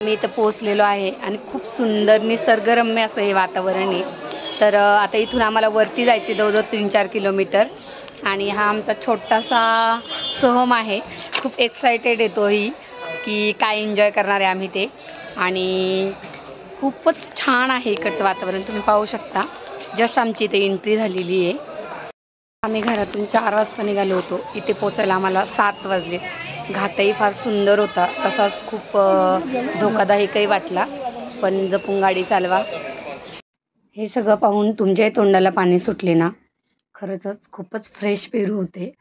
मी इथं पोहोचलेलो आहे आणि खूप सुंदर निसर्गरम्य असं हे वातावरण आहे. तर आता इथून आम्हाला वरती जायचे जवळजवळ 3-4 किलोमीटर आणि हा आमचा छोटासा सहम आहे. खूप एक्सायटेड येतो ही की काय एन्जॉय करणार आहे आम्ही ते. आणि खूपच छान आहे इकडचं वातावरण, तुम्ही पाहू शकता. जस्ट आमची इथे एंट्री झालेली आहे. आम्ही घरातून 4 वाजता निघालो होतो. इथे पोचायला आम्हाला 7 वाजले. घाटही फार सुंदर होता, तसाच खूप धोकादायकही वाटला, पण जपून गाडी चालवा. हे सगळं पाहून तुमच्याही तोंडाला पाणी सुटले ना. खरंच खूपच फ्रेश पेरू होते.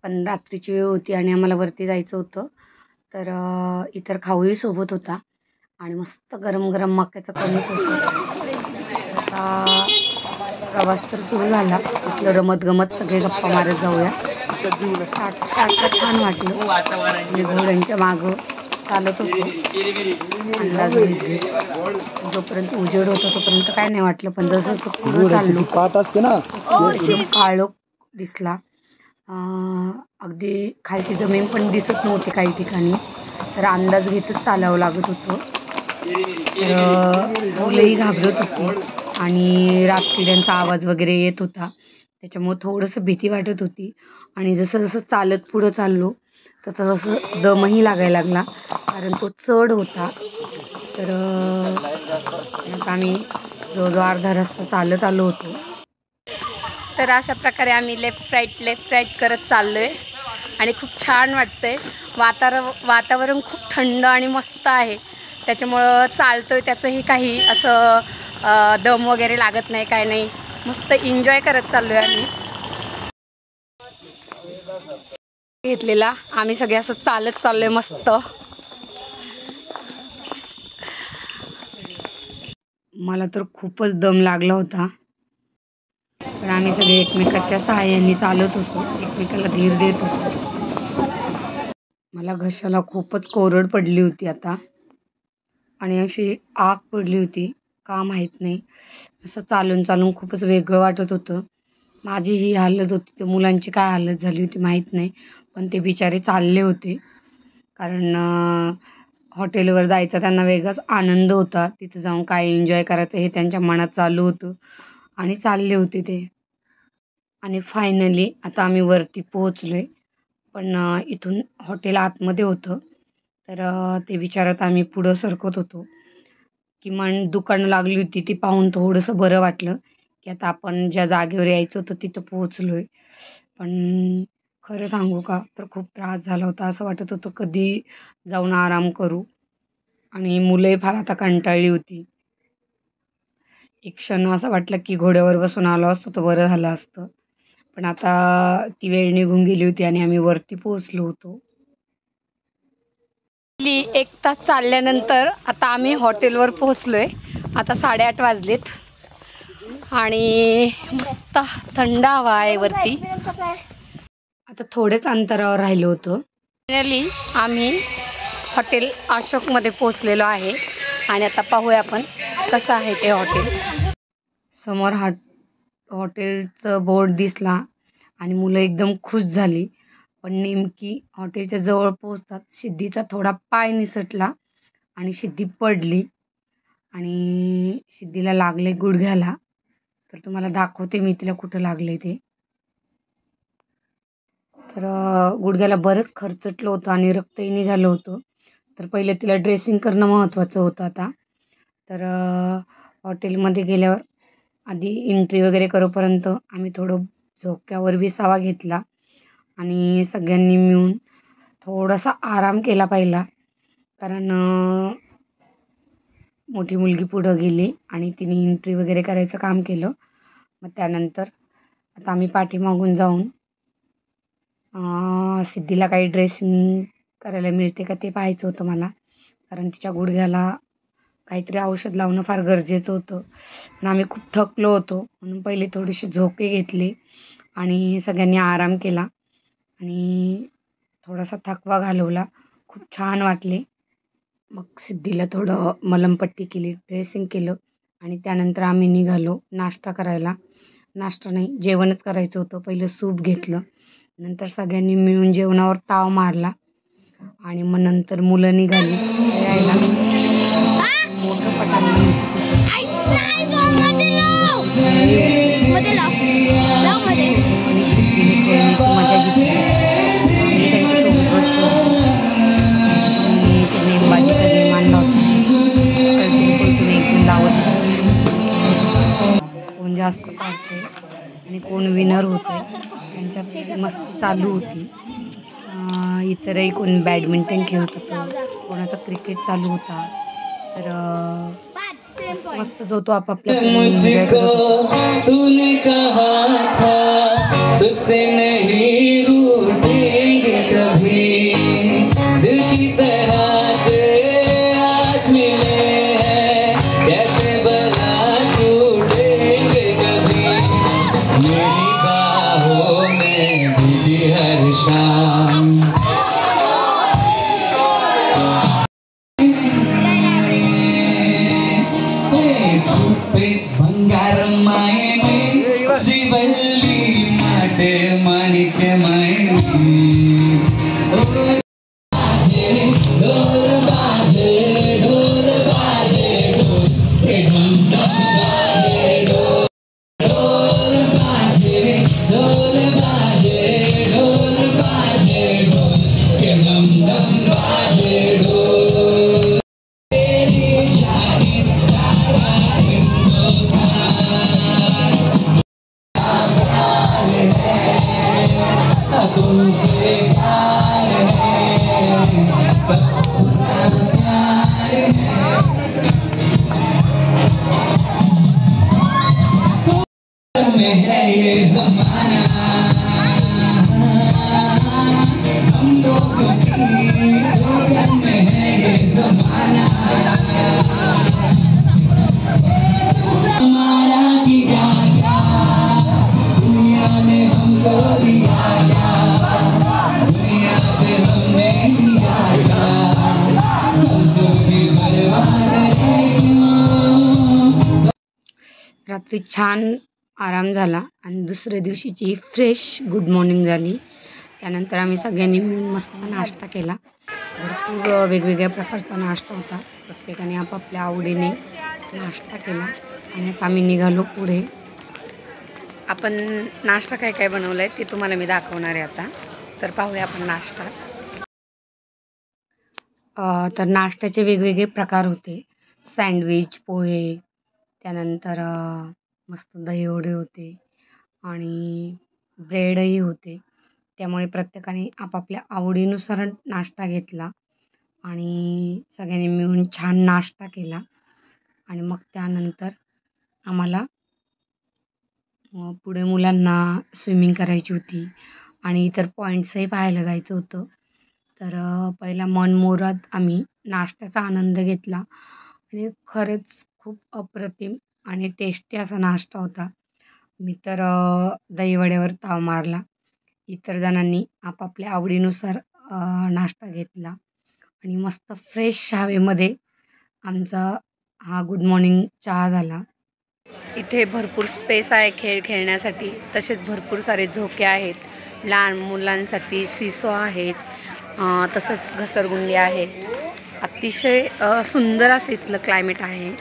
पण रात्रीची वेळ होती आणि आम्हाला वरती जायचं होतं. तर इतर खाऊही सोबत होता आणि मस्त गरम गरम मक्याचं कणीस होतं. आता प्रवास तर सुरू झाला. आपलं रमत गमत सगळे गप्पा मारत जाऊया. स्टार्ट छान वाटलं आणि घोड्यांच्या मागं चालत होतो. अंदाज घेतले. जोपर्यंत उजेड होता तोपर्यंत काय नाही वाटलं, पण जसं जसं पुढं चाललो एकदम काळोख दिसला. अगदी खालची जमीन पण दिसत नव्हती काही ठिकाणी. तर अंदाज घेतच चालावं लागत होतं. तर मुलंही घाबरत होती आणि रातकिड्यांचा आवाज वगैरे येत होता, त्याच्यामुळं थोडंसं भीती वाटत होती. आणि जसं जसं चालत पुढं चाललो तसं तसं दमही लागायला लागला, कारण तो चढ होता. तर आता आम्ही जवळजवळ अर्धा रस्ता चालत आलो होतो. तर अशा प्रकारे आम्ही लेफ्ट राईट करत चाललो आहे आणि खूप छान वाटतंय. वातावरण खूप थंड आणि मस्त आहे, त्याच्यामुळं चालतोय त्याचंही काही असं दम वगैरे लागत नाही, काय नाही. मस्त एन्जॉय करत चाललो आहे आम्ही. घेतलेला आम्ही सगळे असं चालत चाललोय मस्त. मला तर खूपच दम लागला होता, पण आम्ही सगळे एकमेकाच्या सहाय्याने चालत होतो, एकमेकाला धीर देत होतो. मला घशाला खूपच कोरड पडली होती आता आणि अशी आग पडली होती, का माहीत नाही. असं चालून चालून खूपच वेगळं वाटत होतं. माझी ही हालत होती तर मुलांची काय हालत झाली होती माहीत नाही, पण ते बिचारे चालले होते. कारण हॉटेलवर जायचा त्यांना वेगळाच आनंद होता. तिथे जाऊन काय एन्जॉय करायचं हे त्यांच्या मनात चालू होतं आणि चालले होते ते. आणि फायनली आता आम्ही वरती पोहोचलो आहे. पण इथून हॉटेल आतमध्ये होतं. तर ते विचारत आम्ही पुढं सरकत होतो. किमान दुकानं लागली होती ती पाहून थोडंसं बरं वाटलं की आता आपण ज्या जागेवर यायचं होतं तिथं पोहोचलो आहे. पण खरं सांगू का, तर खूप त्रास झाला होता. असं वाटत होतं कधी जाऊन आराम करू. आणि मुलंही फार आता कंटाळली होती. एक क्षण असं वाटलं की घोड्यावर बसून आलो असतो तर बरं झालं असतं. पण आता ती वेळ निघून गेली होती आणि आम्ही वरती पोहोचलो होतो. 1 तास चालल्यानंतर आता आम्ही हॉटेलवर पोहोचलोय. आता 8:30 वाजलेत आणि मस्त थंड हवा आहे वरती. आता थोडेच अंतरावर राहिलो होतो. फायनली आम्ही हॉटेल अशोकमध्ये पोहोचलेलो आहे आणि आता पाहूया आपण कसं आहे ते हॉटेल. समोर हॉटेलचं बोर्ड दिसला आणि मुलं एकदम खुश झाली. पण नेमकी हॉटेलच्या जवळ पोहोचतात सिद्धीचा थोडा पाय निसटला आणि सिद्धी पडली आणि सिद्धीला लागले गुडघ्याला. तर तुम्हाला दाखवते मी तिला कुठं लागले ते. तर गुडघ्याला बरंच खरचटलं होतं आणि रक्तही निघालं होतं. तर पहिले तिला ड्रेसिंग करणं महत्त्वाचं होतं आता. तर हॉटेलमध्ये गेल्यावर आधी एंट्री वगैरे करोपर्यंत आम्ही थोडं झोक्यावर विसावा घेतला आणि सगळ्यांनी मिळून थोडासा आराम केला पहिला. कारण मोठी मुलगी पुढं गेली आणि तिने एंट्री वगैरे करायचं काम केलं. मग त्यानंतर आता आम्ही पाठीमागून जाऊन सिद्धीला काही ड्रेसिंग करायला मिळते का ते पाहायचं होतं मला. कारण तिच्या गुडघ्याला काहीतरी औषध लावणं फार गरजेचं होतं. पण आम्ही खूप थकलो होतो म्हणून पहिले थोडेसे झोके घेतले आणि सगळ्यांनी आराम केला आणि थोडासा थकवा घालवला. खूप छान वाटले. मग सिद्धीला थोडं मलमपट्टी केली, ड्रेसिंग केलं आणि त्यानंतर आम्ही निघालो नाश्ता करायला. नाश्ता नाही, जेवणच करायचं होतं. पहिलं सूप घेतलं, नंतर सगळ्यांनी मिळून जेवणावर ताव मारला आणि मग नंतर मुलं निघाली खेळायला. जास्त काढतोय आणि कोण विनर होतोय त्यांच्यात मस्ती चालू होती. इतरही कोण बॅडमिंटन खेळत होतं, कोणाचा क्रिकेट चालू होता. तर मस्त जो तो आपापल्या तूने कहा था तुझसे नहीं रूठेंगे कभी, दिल की तरह से आज मिले हैं, कैसे भला छूटेंगे कभी, मेरी बाहों में भीगी हर शाम. बंगार मायने श्रीवल्ली माटे माणिक मायने ढोल बाजे ढोल बाजे ढोल ढम ढम बाजे ढोल ढोल बाजे ढोल बाजे ढोल बाजे ढोल ढम ढम बाजे ढोल तेरी शाही तारा तुमसे प्यार है प्यार में है ये जमाना, हम लोगों की लगन में है ये जमाना, हमारा की गाया दुनिया ने हमको दिया, दुनिया से हमने दिया, हमसे भी बर्बाद है. रात्री छान आराम झाला आणि दुसऱ्या दिवशीची फ्रेश गुड मॉर्निंग झाली. त्यानंतर आम्ही सगळ्यांनी मिळून मस्त नाश्ता केला. भरपूर वेगवेगळ्या प्रकारचा नाश्ता होता. प्रत्येकाने आपापल्या आवडीने नाश्ता केला आणि आता आम्ही निघालो पुढे. आपण नाश्ता काय काय बनवलं आहे ते तुम्हाला मी दाखवणार आहे आता. तर पाहूया आपण नाश्ता. तर नाश्त्याचे वेगवेगळे प्रकार होते. सँडविच, पोहे, त्यानंतर मस्त दहीवडे होते आणि ब्रेडही होते. त्यामुळे प्रत्येकाने आपापल्या आवडीनुसार नाश्ता घेतला आणि सगळ्यांनी मिळून छान नाश्ता केला. आणि मग त्यानंतर आम्हाला पुढे मुलांना स्विमिंग करायची होती आणि इतर पॉईंट्सही पाहायला जायचं होतं. तर पहिला मनमुराद आम्ही नाश्त्याचा आनंद घेतला आणि खरंच खूप अप्रतिम आणि टेस्टी असा नाश्ता होता. मी तर दहीवड्यावर ताव मारला. इतर जणांनी आपापल्या आवडीनुसार नाश्ता घेतला आणि मस्त फ्रेश हवेमध्ये आमचा हा गुड मॉर्निंग चहा झाला. इथे भरपूर स्पेस आहे खेळ खेळण्यासाठी. तसेच भरपूर सारे झोके आहेत. लहान मुलांसाठी सिसो आहेत. तसंच घसरगुंडी आहे. अतिशय सुंदर असं इथलं क्लायमेट आहे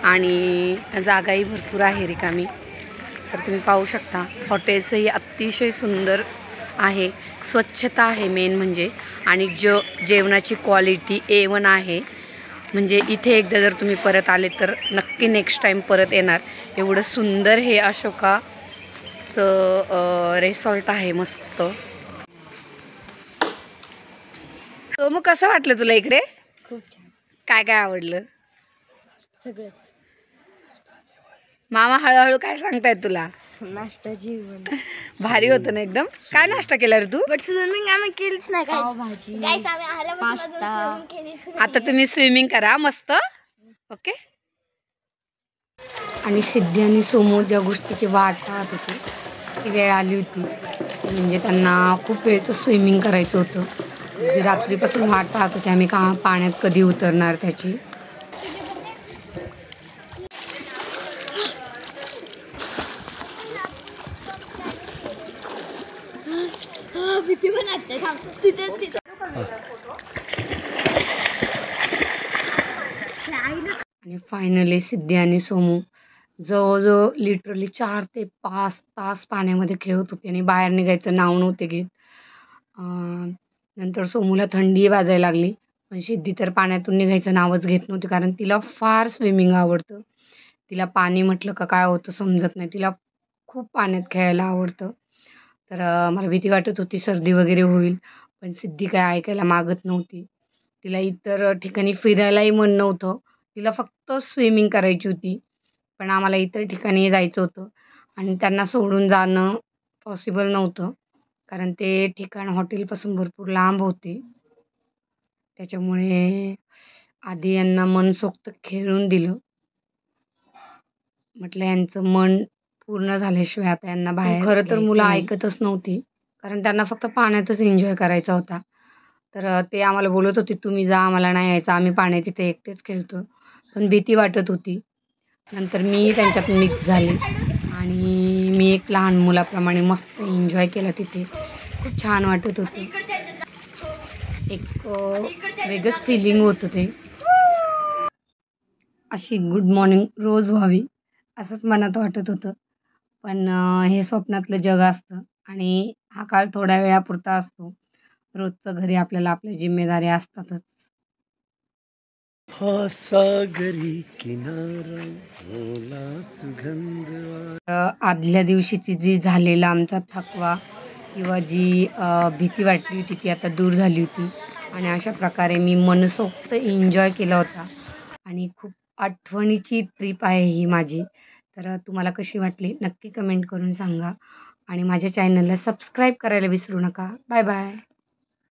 आणि जागाही भरपूर आहे रिकामी. तर तुम्ही पाहू शकता. हॉटेल्सही अतिशय सुंदर आहे. स्वच्छता आहे मेन म्हणजे, आणि जेवणाची क्वालिटी A1 आहे. म्हणजे इथे एकदा जर तुम्ही परत आले तर नक्की नेक्स्ट टाईम परत येणार. एवढं सुंदर हे अशोकाचं रिसॉर्ट आहे. मस्त. तो मग कसं वाटलं तुला इकडे? खूप छान. काय काय आवडलं? सगळंच. मामा हळूहळू काय सांगतायत तुला? नाश्ता जेवण भारी होतं ना एकदम. काय नाश्ता केला रे तू? बट स्विमिंग आम्ही केलीच नाही. पावभाजी, पास्ता. आता तुम्ही स्विमिंग करा मस्त. ओके. आणि सिद्धी आणि सोमू ज्या गोष्टीची वाट पाहत होती ती वेळ आली होती. म्हणजे त्यांना खूप वेळचं स्विमिंग करायचं होतं. रात्रीपासून वाट पाहत होते आम्ही पाण्यात कधी उतरणार त्याची. आणि फायनली सिद्धी आणि सोमू जवळजवळ लिटरली 4 ते 5 तास पाण्यामध्ये खेळत होते आणि बाहेर निघायचं नाव नव्हते घेत. नंतर सोमूला थंडी वाजायला लागली, पण सिद्धी तर पाण्यातून निघायचं नावच घेत नव्हती, कारण तिला फार स्विमिंग आवडतं. तिला पाणी म्हटलं का काय होतं समजत नाही. तिला खूप पाण्यात खेळायला आवडतं. तर मला भीती वाटत होती सर्दी वगैरे होईल, पण सिद्धी काय ऐकायला मागत नव्हती. तिला इतर ठिकाणी फिरायलाही मन नव्हतं. तिला फक्त स्विमिंग करायची होती. पण आम्हाला इतर ठिकाणी जायचं होतं आणि त्यांना सोडून जाणं पॉसिबल नव्हतं. कारण ते ठिकाण हॉटेलपासून भरपूर लांब होते. त्याच्यामुळे आधी यांना मनसोक्त खेळून दिलं. म्हटलं यांचं मन पूर्ण झाल्याशिवाय आता यांना बाहेर खरं तर मुलं ऐकतच नव्हती. कारण त्यांना फक्त पाण्यातच एन्जॉय करायचा होता. तर ते आम्हाला बोलत होते, "तुम्ही जा, आम्हाला नाही यायचं. आम्ही पाण्यात इथे एकटेच खेळतो." पण भीती वाटत होती. नंतर मी त्यांच्यात मिक्स झाले आणि मी एक लहान मुलाप्रमाणे मस्त एन्जॉय केला तिथे. खूप छान वाटत होतं. एक वेगळंच फिलिंग होतं ते. अशी गुड मॉर्निंग रोज व्हावी असंच मनात वाटत होतं. पण हे स्वप्नातलं जग असतं आणि हा काळ थोड्या वेळापुरता असतो. रोजचं घरी आपल्याला आपल्या जिम्मेदाऱ्या असतातच. हा सागरी किनारा ओला सुगंध आदल्या दिवशीची जी झालेला आमचा थकवा किंवा जी भीती वाटली होती ती आता दूर झाली होती आणि अशा प्रकारे मी मनसोक्त एन्जॉय केला होता आणि खूप आठवणीची ट्रिप आहे ही माझी. तर तुम्हाला कशी वाटली नक्की कमेंट करून सांगा आणि माझ्या चॅनलला सबस्क्राईब करायला विसरू नका. Bye bye.